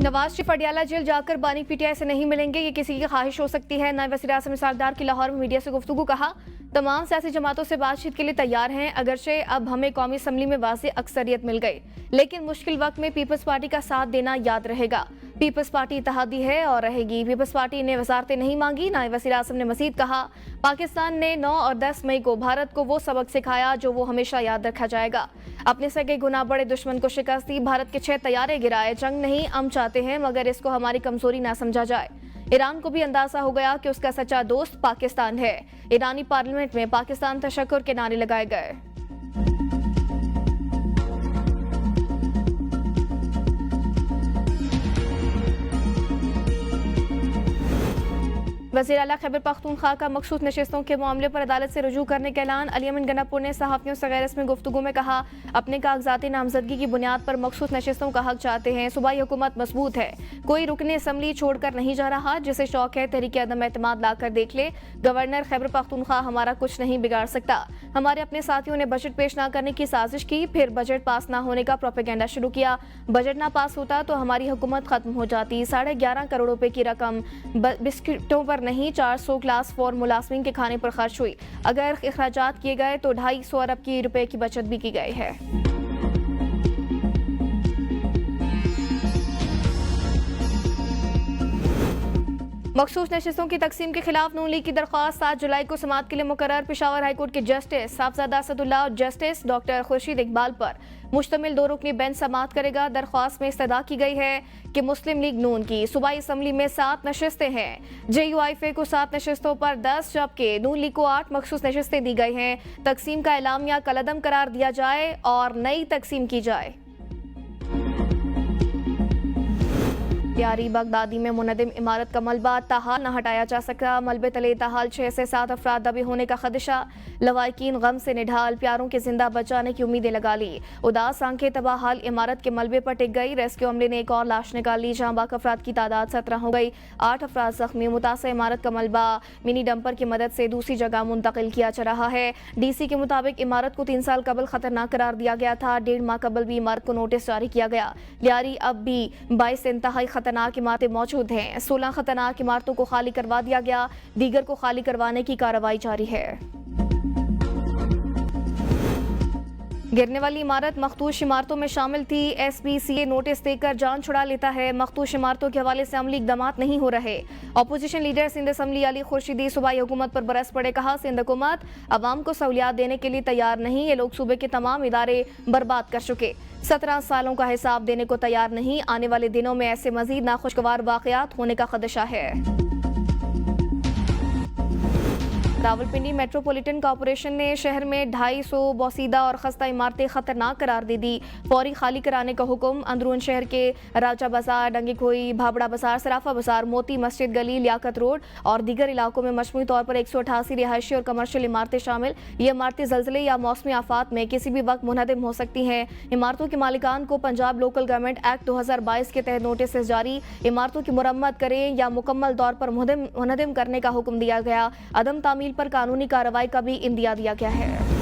Nawaz Sharif Adiala jail जाकर बानी PTI से नहीं मिलेंगे, ये किसी की ख्वाहिश हो सकती है। नायब वज़ीर आज़म सरदार की लाहौर में मीडिया से गुफ्तगू। कहा, तमाम सियासी जमातों से बातचीत के लिए तैयार हैं। अगरचे अब हमें कौमी असम्बली में वाज़ेह अक्सरियत मिल गई, लेकिन मुश्किल वक्त में पीपल्स पार्टी का साथ देना याद रहेगा। पीपल्स पार्टी इत्तेहादी है और रहेगी। पीपल्स पार्टी ने वजारतें नहीं मांगी। नायब वज़ीर आज़म ने मजीद कहा, पाकिस्तान ने 9 और 10 मई को भारत को वो सबक सिखाया जो वो हमेशा याद रखा जाएगा। अपने सगे गुना बड़े दुश्मन को शिकस्त दी, भारत के 6 तैयारे गिराए। जंग नहीं हम चाहते हैं, मगर इसको हमारी कमजोरी ना समझा जाए। ईरान को भी अंदाजा हो गया कि उसका सच्चा दोस्त पाकिस्तान है। ईरानी पार्लियामेंट में पाकिस्तान तशक्कुर के नारे लगाए गए। वज़ीर आला खैबर पख्तूनख्वा का मखसूस नशिस्तों के मामले पर अदालत से रुजू करने का ऐलान। अली अमीन गन्नापुर ने सहाफ़ियों से गैर रस्मी गुफ्तगू में कहा, अपने कागजाती नामजदगी की बुनियाद पर मखसूस नशिस्तों का हक चाहते हैं। सूबाई हुकूमत मजबूत है, कोई रुकने असम्बली छोड़कर नहीं जा रहा। जिसे शौक है तहरीक अदम एतमाद ला कर देख ले। गवर्नर खैबर पख्तूनख्वा हमारा कुछ नहीं बिगाड़ सकता। हमारे अपने साथियों ने बजट पेश ना करने की साजिश की, फिर बजट पास ना होने का प्रोपेगेंडा शुरू किया। बजट ना पास होता तो हमारी हुकूमत खत्म हो जाती। 11.5 करोड़ रुपए की रकम बिस्किटों पर नहीं, 400 क्लास 4 मुलाजमीन के खाने पर खर्च हुई। अगर अखराजात किए गए तो 250 अरब की रुपए की बचत भी की गई है। मखसूस नशिस्तों की तकसीम के खिलाफ नून लीग की दरख्वास्त 7 जुलाई को समाअत के लिए मुकर्रर। पेशावर हाईकोर्ट के जस्टिस साहबजादा असदुल्ला और जस्टिस डॉक्टर खुर्शीद इकबाल पर मुश्तमिल 2 रुकनी बेंच समाअत करेगा। दरख्वास्त में इस्तदा की गई है कि मुस्लिम लीग नून की सूबाई असम्बली में 7 नशिस्तें हैं। JUIFA को 7 नशिस्तों पर 10 जबकि नून लीग को 8 मखसूस नशिस्तें दी गई हैं। तकसीम का एलामिया कलअदम करार दिया जाए और नई तकसीम की जाए। लियारी बगदादी में मुनदिम इमारत का मलबा ताहाल न हटाया जा सका। मलबे तले ताहाल 6 से 7 अफराद दबे होने का खदशा। लवाकिन गम से निढाल, प्यारों के जिंदा बचाने की उम्मीदें लगा ली। उदास आंखें तबाहाल इमारत के मलबे पर टिक गई। रेस्क्यू अमले ने एक और लाश निकाल ली, जहां बाकी अफराद की तादाद 17 हो गई। 8 अफराद जख्मी। मुतासर इमारत का मलबा मिनी डंपर की मदद से दूसरी जगह मुंतकिल किया जा रहा है। DC के मुताबिक इमारत को 3 साल कबल खतरनाक करार दिया गया था। 1.5 माह कबल भी इमारत को नोटिस जारी किया गया। लियारी अब भी 22 इंतहाई खतरनाक इमारतें मौजूद हैं। 16 खतरनाक इमारतों को खाली करवा दिया गया, दीगर को खाली करवाने की कार्रवाई जारी है। गिरने वाली इमारत मखदूश इमारतों में शामिल थी। SPCA नोटिस देकर जान छुड़ा लेता है। मखदूश इमारतों के हवाले से अमली इकदामात नहीं हो रहे। Opposition leader Sindh assembly Ali Khurshidi सूबाई हुकूमत पर बरस पड़े। कहा, सिंध हुकूमत अवाम को सहूलियात देने के लिए तैयार नहीं। ये लोग सूबे के तमाम इदारे बर्बाद कर चुके, 17 सालों का हिसाब देने को तैयार नहीं। आने वाले दिनों में ऐसे मजीद नाखुशगवार वाकयात होने का खदशा है। रावलपिंडी मेट्रोपॉलिटन कॉरपोरेशन ने शहर में 250 बोसीदा और खस्ता इमारतें खतरनाक करार दे दी। फौरी खाली कराने का हुक्म। अंदरून शहर के राजा बाजार, डंगी खोई, भाबड़ा बाजार, सराफा बाजार, मोती मस्जिद गली, लियाकत रोड और दीगर इलाकों में मजमूई तौर पर 188 रिहायशी और कमर्शियल इमारतें शामिल। ये इमारतें जल्जले या मौसमी आफात में किसी भी वक्त मुनहदिम हो सकती हैं। इमारतों के मालिकान को पंजाब लोकल गवर्नमेंट एक्ट 2022 के तहत नोटिस जारी, इमारतों की मुरम्मत करें या मुकम्मल तौर पर मुनहदिम करने का हुक्म दिया गया। अदम तामील पर कानूनी कार्रवाई का भी इंदिया दिया गया है।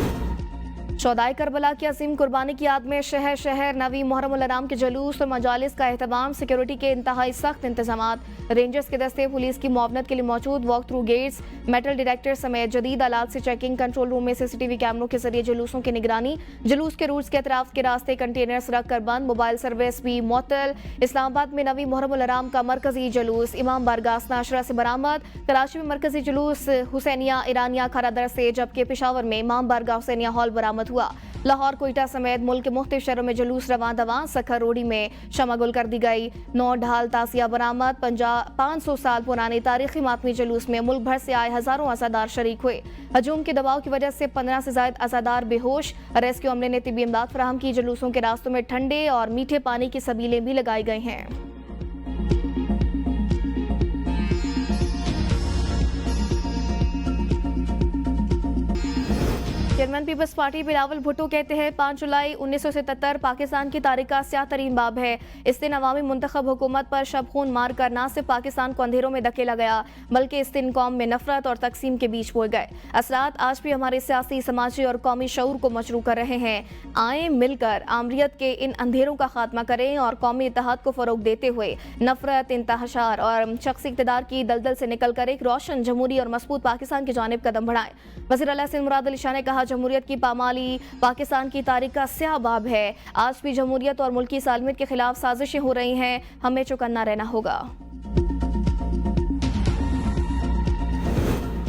शौदाए करबला की अजीम कुर्बानी की याद में शहर शहर नवी मुहर्रम उल हराम के जुलूस और मजालिस का एहतमाम। सिक्योरिटी के इंतहाई सख्त इंतजामात। रेंजर्स के दस्ते पुलिस की मुआवनत के लिए मौजूद। Walk through gates, metal detector समेत जदीद आलात से चेकिंग। कंट्रोल रूम में CCTV कैमरों के जरिए जुलूसों की निगरानी। जुलूस के रूट्स के अतराफ के रास्ते कंटेनर्स रख कर बंद। मोबाइल सर्विस भी मुअत्तल। इस्लामाबाद में नवी मुहर्रम उल हराम का मरकजी जुलूस इमाम बारगाह नाशरा से बरामद। कराची में मरकजी जुलूस हुसैनिया ईरानिया खरादर से, जबकि पेशावर में इमाम बारगाह हुसैनिया हॉल बरामद हुआ। लाहौर, कोयटा समेत मुल्क के मुख्तलिफ शहरों में जुलूस रवां दवां। सखर रोडी में शमागुल कर दी गई। 9 ढाल तासिया बरामद। 500 साल पुराने तारीखी मातमी जुलूस में मुल्क भर से आए हजारों अज़ादार शरीक हुए। हजूम के दबाव की वजह से 15 से ज्यादा अज़ादार बेहोश। रेस्क्यू अमले ने तिब्बी इमदाद फराहम की। जुलूसों के रास्तों में ठंडे और मीठे पानी की सबीलें भी लगाई गई हैं। चेयरमैन चेयरमैन पीपल्स पार्टी बिलावल भुट्टो कहते हैं 5 जुलाई 1977 पाकिस्तान की तारीख का स्याह तरीन बाब है। इस दिन अवामी मुंतखब हुकूमत पर शब खून मार कर न सिर्फ पाकिस्तान को अंधेरों में धकेला गया बल्कि इस दिन कौम में नफरत और तकसीम के बीच बोए गए। असरात आज भी हमारे सियासी, समाजी और कौमी शऊर को मजरू कर रहे हैं। आए मिलकर आमरीत के इन अंधेरों का खात्मा करें और कौमी इत्तेहाद को फरोग देते हुए नफरत, इंतहाशार और शख्सी इक़्तिदार की दलदल से निकलकर एक रोशन, जमहूरी और मजबूत पाकिस्तान की जानिब कदम बढ़ाएं। वज़ीर आला सिंध मुराद अली शाह ने कहा, जमहूरियत की पामाली पाकिस्तान की तारीख का स्याह बाब है। आज भी जमहूरियत और मुल्की सालमियत के खिलाफ साजिशें हो रही हैं, हमें चौकन्ना रहना होगा।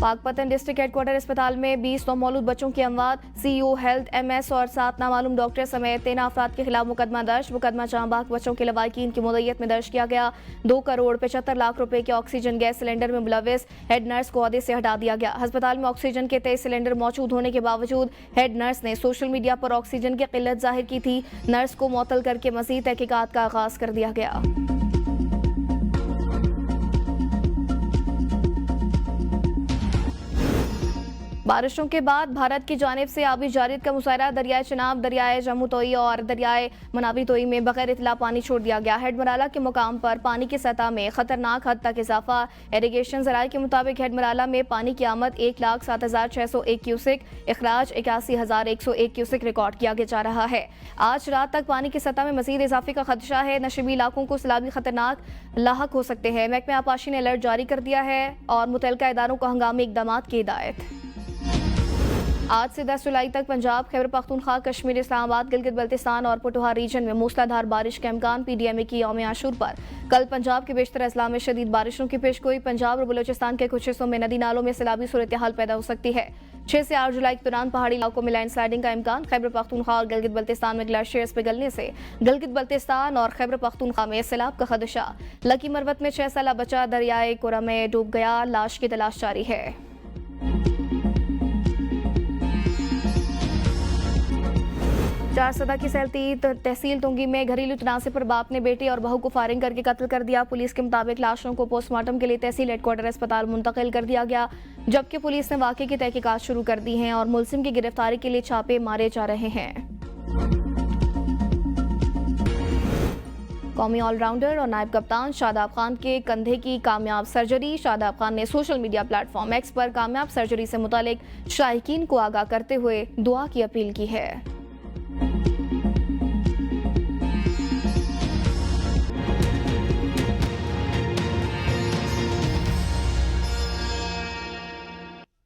पाकपतन डिस्ट्रिक्ट हेडक्वार्टर अस्पताल में 20 नौमौलूद बच्चों की अमवात, CEO हेल्थ MS और 7 नामालूम डॉक्टर समेत 13 अफराद के खिलाफ मुकदमा दर्ज। मुकदमा जहांबाग बच्चों के लवाकिन की मुद्दत में दर्ज किया गया। 2 करोड़ 75 लाख रुपए के ऑक्सीजन गैस सिलेंडर में मुलविस हेड नर्स को ओहदे से हटा दिया गया। अस्पताल में ऑक्सीजन के 23 सिलेंडर मौजूद होने के बावजूद हेड नर्स ने सोशल मीडिया पर ऑक्सीजन की किल्लत जाहिर की थी। नर्स को मुअत्तल करके मजीद तहकीकात का आगाज कर दिया गया। बारिशों के बाद भारत की जानिब से आबी जारिद का मुशायरा दरियाए चिनाब, दरियाए जम्मू-तोई और दरियाए मनावी-तोई में बगैर इतला पानी छोड़ दिया गया। हेडमराला के मुकाम पर पानी की सतह में खतरनाक हद तक इजाफा। इरिगेशन ज़राए के मुताबिक हेडमराला में पानी की आमद 1,07,601 क्यूसिक, इखराज 81,101 क्यूसिक रिकॉर्ड किया जा रहा है। आज रात तक पानी की सतह में मजीद इजाफे का खदशा है। नशीबी इलाकों को सैलाबी खतरनाक लाहक हो सकते हैं। महकमे आबपाशी ने अलर्ट जारी कर दिया है और मुतल्लिका इदारों को हंगामी इकदाम की हिदायत। आज से 10 जुलाई तक पंजाब, खैबर पख्तूनख्वा, कश्मीर, इस्लामाबाद, गिलगित बल्तिस्तान और पोठोहार रीजन में मूसलाधार बारिश का इम्कान। PDMA की यौम आशूर पर कल पंजाब के बेशतर अजला में शदीद बारिशों की पेशगोई। पंजाब और बलोचिस्तान के कुछ हिस्सों में नदी नालों में सैलाबी सूरत हाल पैदा हो सकती है। 6 से 8 जुलाई के दौरान पहाड़ी इलाकों में लैंड स्लाइडिंग का इम्कान। खैबर पख्तूनख्वा और गिलगित बल्तिस्तान में ग्लेशियर्स पिघलने से गिलगित बल्तिस्तान और खैबर पख्तूनख्वा में सैलाब का खदशा। लकी मरवत में 6 साला बच्चा दरियाए कुरा में डूब गया, लाश की तलाश जारी है। चारसदा की तहसील तुंगी में घरेलू तनाज़े पर बाप ने बेटी और बहू को फायरिंग करके कत्ल कर दिया। पुलिस के मुताबिक लाशों को पोस्टमार्टम के लिए तहसील हेडक्वार्टर अस्पताल मुंतकिल कर दिया गया, जबकि पुलिस ने वाक़े की तहकीकात शुरू कर दी हैं और मुलजिम की गिरफ्तारी के लिए छापे मारे जा रहे हैं। कौमी ऑलराउंडर और नायब कप्तान शादाब खान के कंधे की कामयाब सर्जरी। शादाब खान ने सोशल मीडिया प्लेटफॉर्म X पर कामयाब सर्जरी से मुतालिक शायकीन को आगाह करते हुए दुआ की अपील की है।